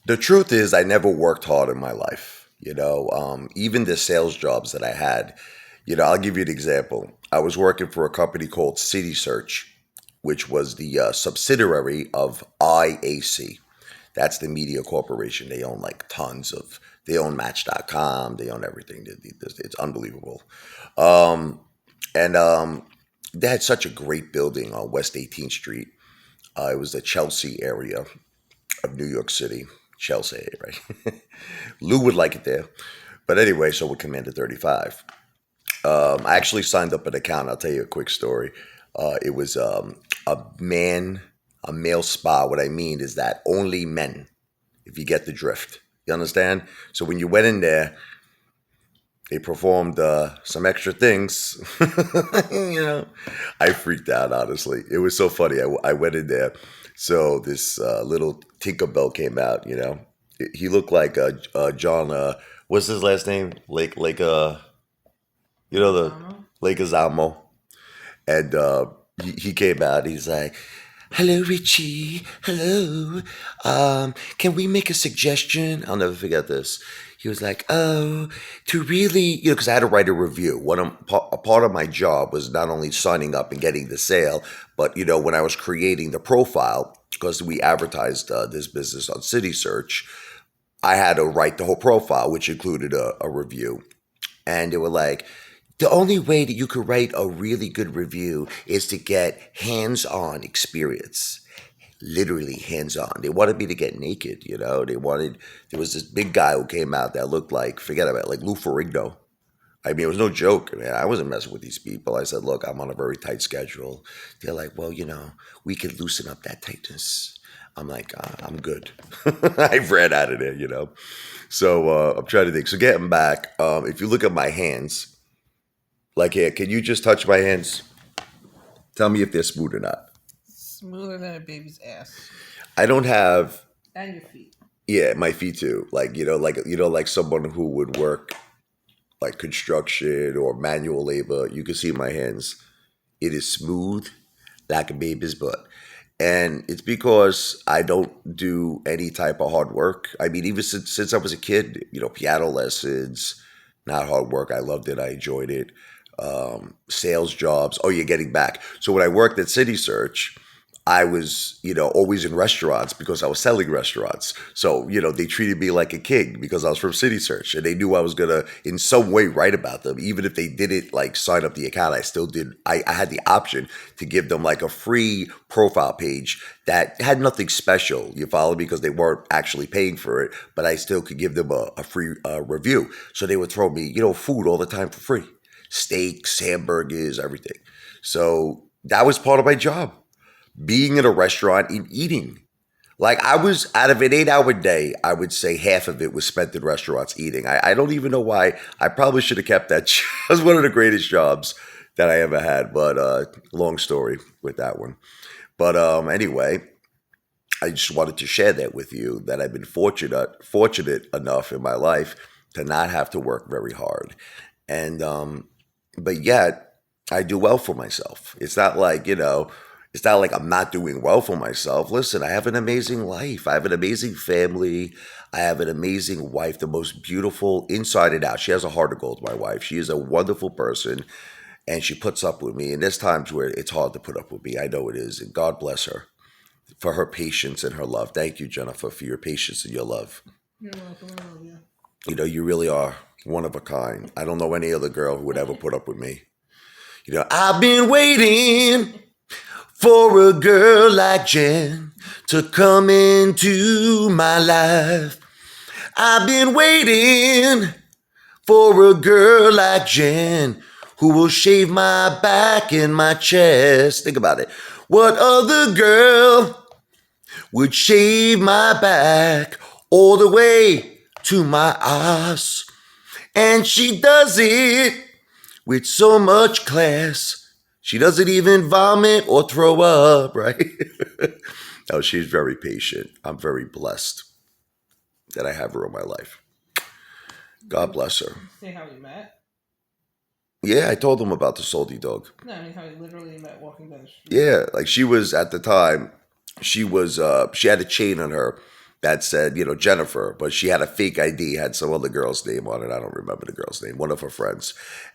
The truth is, I never worked hard in my life. Even the sales jobs that I had, I'll give you an example. I was working for a company called City Search, which was the subsidiary of IAC. That's the media corporation. They own like they own Match.com, they own everything. It's unbelievable. Um, and they had such a great building on West 18th Street. It was the Chelsea area of New York City. Chelsea, right? Lou would like it there. But anyway, so would Commander 35. I actually signed up an account. I'll tell you a quick story. It was a a male spa. What I mean is that only men, if you get the drift. You understand? So when you went in there, they performed some extra things. I freaked out, honestly. It was so funny. I went in there. So this little Tinkerbell came out, He looked like John, what's his last name? The Lasagna? Lake Azamo. And he came out. He's like, "Hello, Richie. Hello. Can we make a suggestion?" I'll never forget this. He was like, "Oh, to really, because I had to write a review. A part of my job was not only signing up and getting the sale, but when I was creating the profile, because we advertised this business on City Search, I had to write the whole profile, which included a review. And they were like, the only way that you could write a really good review is to get hands-on experience. Literally hands-on. They wanted me to get naked, there was this big guy who came out that looked like, forget about it, like Lou Ferrigno. I mean, it was no joke, man. I wasn't messing with these people. I said, look, I'm on a very tight schedule. They're like, well, we could loosen up that tightness. I'm like, I'm good. I ran out of there. So I'm trying to think. So getting back, if you look at my hands, like here, can you just touch my hands? Tell me if they're smooth or not. Smoother than a baby's ass. I don't have, And your feet. yeah, my feet too. Like, like someone who would work like construction or manual labor. You can see my hands. It is smooth like a baby's butt. And it's because I don't do any type of hard work. I mean, even since I was a kid, piano lessons, not hard work. I loved it. I enjoyed it. Sales jobs. Oh, you're getting back. So when I worked at City Search, I was, always in restaurants because I was selling restaurants. So, they treated me like a king because I was from City Search and they knew I was going to in some way write about them. Even if they didn't like sign up the account, I still did. I had the option to give them like a free profile page that had nothing special. You follow me? Because they weren't actually paying for it, but I still could give them a free review. So they would throw me, food all the time for free. Steaks, hamburgers, everything. So that was part of my job, being in a restaurant and eating. Like I was out of an 8 hour day, I would say half of it was spent in restaurants eating. I don't even know why. I probably should have kept that. It was one of the greatest jobs that I ever had. But long story with that one. But anyway, I just wanted to share that with you that I've been fortunate enough in my life to not have to work very hard. And but yet I do well for myself. It's not like I'm not doing well for myself. Listen, I have an amazing life. I have an amazing family. I have an amazing wife, the most beautiful inside and out. She has a heart of gold, my wife. She is a wonderful person and she puts up with me. And there's times where it's hard to put up with me. I know it is. And God bless her for her patience and her love. Thank you, Jennifer, for your patience and your love. You're welcome. I love you. You really are one of a kind. I don't know any other girl who would ever put up with me. I've been waiting for a girl like Jen to come into my life. I've been waiting for a girl like Jen who will shave my back and my chest. Think about it. What other girl would shave my back all the way to my ass? And she does it with so much class. She doesn't even vomit or throw up, right? No, she's very patient. I'm very blessed that I have her in my life. God bless her. Say how you met? Yeah, I told them about the salty dog. No, I mean how you literally met walking down the street. Yeah, like she was at the time, she had a chain on her that said, Jennifer, but she had a fake ID, had some other girl's name on it. I don't remember the girl's name, one of her friends.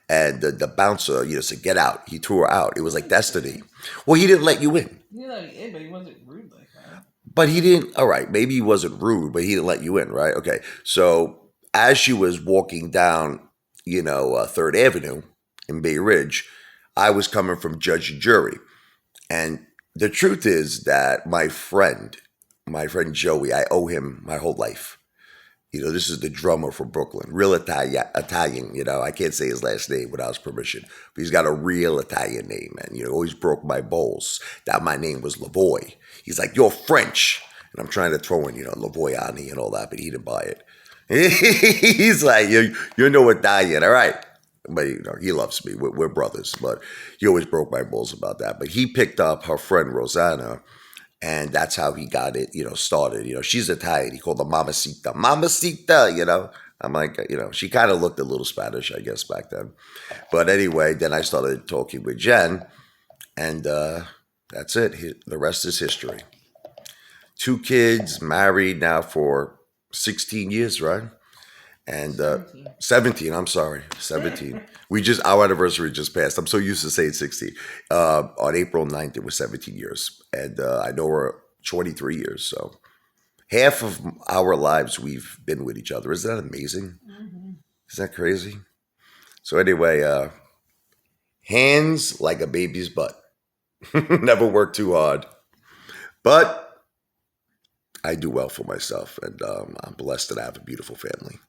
And the bouncer, said, get out. He threw her out. It was like destiny. Well, he didn't let you in. You know, yeah, but he wasn't rude like that. But he didn't, all right, maybe he wasn't rude, but he didn't let you in, right? Okay. So as she was walking down, 3rd Avenue in Bay Ridge, I was coming from judge and jury. And the truth is that my friend Joey, I owe him my whole life. This is the drummer from Brooklyn, real Italian. I can't say his last name without his permission, but he's got a real Italian name, man. Always broke my balls that my name was Lavoy. He's like, you're French. And I'm trying to throw in, Lavoyani and all that, but he didn't buy it. He's like, you're no Italian, all right. But, he loves me. We're brothers, but he always broke my balls about that. But he picked up her friend, Rosanna, and that's how he got it, started. She's Italian. He called her Mamacita. Mamacita, I'm like, she kind of looked a little Spanish, I guess, back then. But anyway, then I started talking with Jen, and that's it. The rest is history. 2 kids, married now for 16 years, right? And 17, I'm sorry, 17. Our anniversary just passed. I'm so used to saying 16. On April 9th, it was 17 years. And I know her 23 years. So half of our lives we've been with each other. Isn't that amazing? Mm-hmm. Isn't that crazy? So anyway, hands like a baby's butt. Never work too hard. But I do well for myself. And I'm blessed that I have a beautiful family.